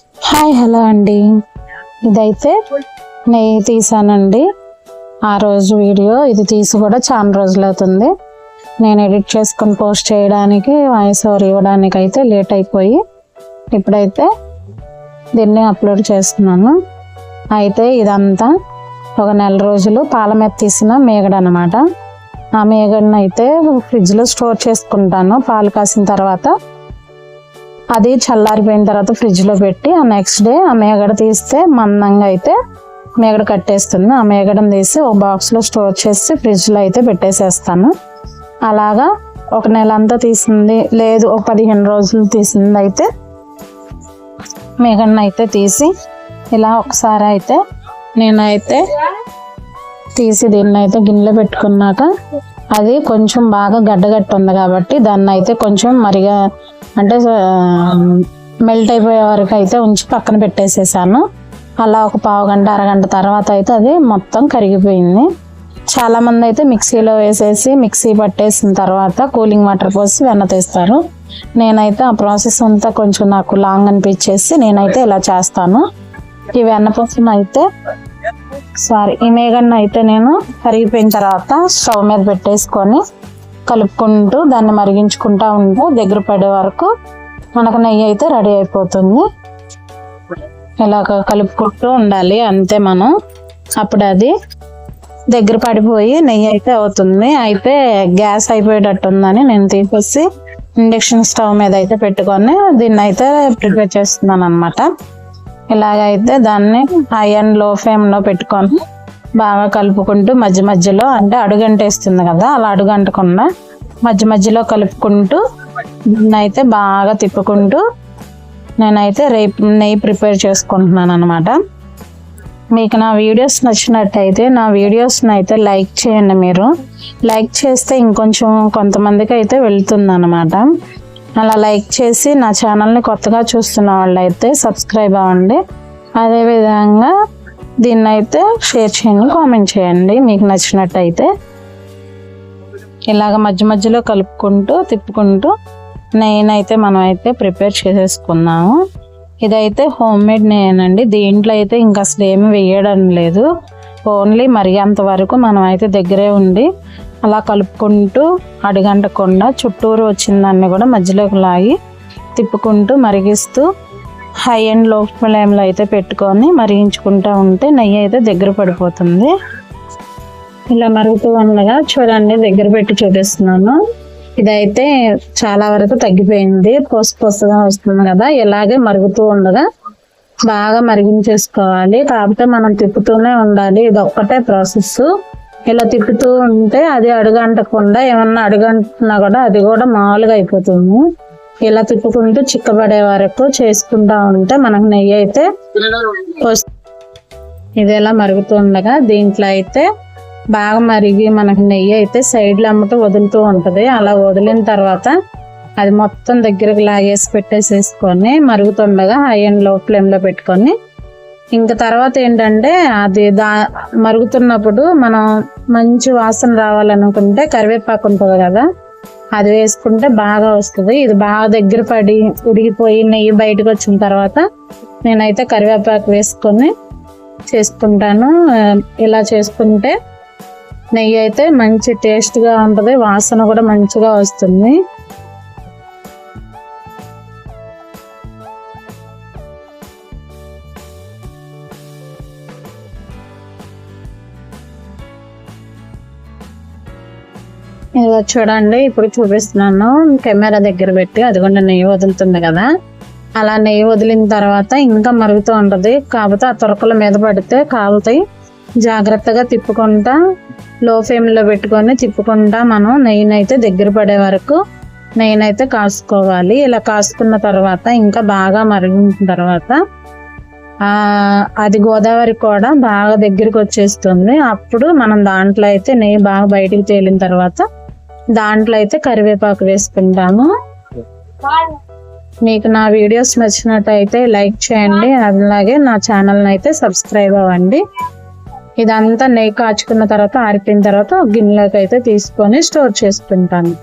Hi hello అండి, ఇదైతే నెయ్యి తీసానండి. ఆ రోజు వీడియో ఇది తీసి కూడా చాలా రోజులు అవుతుంది. నేను ఎడిట్ చేసుకొని పోస్ట్ చేయడానికి వాయిస్ ఓవర్ ఇవ్వడానికి అయితే లేట్ అయిపోయి ఇప్పుడైతే దీన్ని అప్లోడ్ చేస్తున్నాను. అయితే ఇదంతా ఒక నెల రోజులు పాల మీద తీసిన మేగడ అనమాట. ఆ మేగడను అయితే ఫ్రిడ్జ్లో స్టోర్ చేసుకుంటాను. పాలు కాసిన తర్వాత అది చల్లారిపోయిన తర్వాత ఫ్రిడ్జ్లో పెట్టి ఆ నెక్స్ట్ డే ఆ మేగడ తీస్తే మందంగా అయితే మేగడ కట్టేస్తుంది. ఆ మేగడను తీసి ఒక బాక్స్లో స్టోర్ చేసి ఫ్రిడ్జ్లో అయితే పెట్టేసేస్తాను. అలాగా ఒక నెల అంతా తీసింది లేదు, ఒక 15 రోజులు తీసింది అయితే మేగడను అయితే తీసి ఇలా ఒకసారి అయితే నేనైతే తీసి దీన్ని అయితే గిన్నెలో పెట్టుకున్నాక అది కొంచెం బాగా గడ్డగట్టి ఉంది కాబట్టి దాన్ని అయితే కొంచెం మరిగా అంటే మెల్ట్ అయిపోయే వరకు అయితే ఉంచి పక్కన పెట్టేసేసాను. అలా ఒక పావు గంట అరగంట తర్వాత అయితే అది మొత్తం కరిగిపోయింది. చాలామంది అయితే మిక్సీలో వేసేసి మిక్సీ పట్టేసిన తర్వాత కూలింగ్ వాటర్ పోసి వెన్న తీస్తారు. నేనైతే ఆ ప్రాసెస్ అంతా కొంచెం నాకు లాంగ్ అనిపించేసి నేనైతే ఇలా చేస్తాను. ఈ వెన్న కోసం అయితే ఈ మేగడను అయితే నేను కరిగిపోయిన తర్వాత స్టవ్ మీద పెట్టేసుకొని కలుపుకుంటూ దాన్ని మరిగించుకుంటూ ఉంటూ దగ్గర పడే వరకు మనకు నెయ్యి అయితే రెడీ అయిపోతుంది. ఇలాగ కలుపుకుంటూ ఉండాలి అంతే మనం. అప్పుడు అది దగ్గర పడిపోయి నెయ్యి అయితే అవుతుంది. అయితే గ్యాస్ అయిపోయేటట్టుందని నేను తీసేసి ఇండక్షన్ స్టవ్ మీద అయితే పెట్టుకొని దీన్ని అయితే ప్రిపేర్ చేస్తున్నాను అనమాట. ఇలాగైతే దాన్ని హై అండ్ లో ఫ్లేమ్లో పెట్టుకొని బాగా కలుపుకుంటూ మధ్య మధ్యలో అంటే అడుగంటేస్తుంది కదా, అలా అడుగంటకుండా మధ్య మధ్యలో కలుపుకుంటూ దీన్నైతే బాగా తిప్పుకుంటూ నేనైతే నెయ్యి ప్రిపేర్ చేసుకుంటున్నాను అనమాట. మీకు నా వీడియోస్ నచ్చినట్టయితే నా వీడియోస్ని అయితే లైక్ చేయండి. మీరు లైక్ చేస్తే ఇంకొంచెం కొంతమందికి అయితే వెళ్తుంది అనమాట. అలా లైక్ చేసి నా ఛానల్ని కొత్తగా చూస్తున్న వాళ్ళు అయితే సబ్స్క్రైబ్ అవ్వండి. అదేవిధంగా దీన్ని అయితే షేర్ చేయండి, కామెంట్ చేయండి మీకు నచ్చినట్టయితే. ఇలాగ మధ్య మధ్యలో కలుపుకుంటూ తిప్పుకుంటూ నెయ్యినైతే మనం అయితే ప్రిపేర్ చేసేసుకున్నాము. ఇదైతే హోమ్ మేడ్ నెయ్యేనండి. దీంట్లో అయితే ఇంకా అసలు ఏమి వేయడం లేదు. ఓన్లీ మరిగేంత వరకు మనం అయితే దగ్గరే ఉండి అలా కలుపుకుంటూ అడుగంటకుండా చుట్టూరు వచ్చిందాన్ని కూడా మధ్యలోకి లాగి తిప్పుకుంటూ మరిగిస్తూ హై అండ్ లో ఫ్లేమ్లో అయితే పెట్టుకొని మరిగించుకుంటూ ఉంటే నెయ్యి అయితే దగ్గర పడిపోతుంది. ఇలా మరుగుతూ ఉండగా చూడండి, దగ్గర పెట్టి చూపిస్తున్నాను. ఇదైతే చాలా వరకు తగ్గిపోయింది, పొసగా వస్తుంది కదా. ఇలాగే మరుగుతూ ఉండగా బాగా మరిగించేసుకోవాలి. కాకపోతే మనం తిప్పుతూనే ఉండాలి. ఇది ఒక్కటే ప్రాసెస్. ఇలా తిప్పుతూ ఉంటే అది అడుగంటకుండా ఏమన్నా అడుగంటున్నా కూడా అది కూడా మామూలుగా అయిపోతుంది. ఇలా తిప్పుకుంటూ చిక్కబడే వరకు చేసుకుంటా ఉంటే మనకు నెయ్యి అయితే వస్తుంది. ఇది ఎలా మరుగుతుండగా దీంట్లో అయితే బాగా మరిగి మనకు నెయ్యి అయితే సైడ్లో అమ్మటూ వదులుతూ ఉంటుంది. అలా వదిలిన తర్వాత అది మొత్తం దగ్గరకు లాగేసి పెట్టేసేసుకొని మరుగుతుండగా హై అండ్ లో ఫ్లేమ్లో పెట్టుకొని ఇంకా తర్వాత ఏంటంటే అది మరుగుతున్నప్పుడు మనం మంచి వాసన రావాలనుకుంటే కరివేపాకు ఉంటుంది కదా, అది వేసుకుంటే బాగా వస్తుంది. ఇది బాగా దగ్గర పడి ఉడిగిపోయి నెయ్యి బయటకు వచ్చిన తర్వాత నేనైతే కరివేపాకు వేసుకొని చేసుకుంటాను. ఇలా చేసుకుంటే నెయ్యి అయితే మంచి టేస్ట్గా ఉంటుంది, వాసన కూడా మంచిగా వస్తుంది. ఇదిగో చూడండి, ఇప్పుడు చూపిస్తున్నాను కెమెరా దగ్గర పెట్టి. అదిగోండి నెయ్యి వదులుతుంది కదా, అలా నెయ్యి వదిలిన తర్వాత ఇంకా మరుగుతూ ఉంటుంది. కాకపోతే ఆ తొరకల మీద పడితే కాలుతాయి. జాగ్రత్తగా తిప్పుకుంటా లో ఫ్లేమ్లో పెట్టుకొని తిప్పుకుంటా మనం నెయ్యినైతే దగ్గర పడే వరకు నెయ్యినైతే కాసుకోవాలి. ఇలా కాసుకున్న తర్వాత ఇంకా బాగా మరిగిన తర్వాత అది గోదావరి కూడా బాగా దగ్గరికి వచ్చేస్తుంది. అప్పుడు మనం దాంట్లో అయితే నెయ్యి బాగా బయటికి తేలిన తర్వాత దాంట్లో అయితే కరివేపాకు వేసుకుంటాము. మీకు నా వీడియోస్ నచ్చినట్టయితే లైక్ చేయండి, అలాగే నా ఛానల్ని అయితే సబ్స్క్రైబ్ అవ్వండి. ఇదంతా నెయ్యి కాచుకున్న తర్వాత ఆరిపోయిన తర్వాత గిన్నెలోకి అయితే తీసుకొని స్టోర్ చేసుకుంటాను.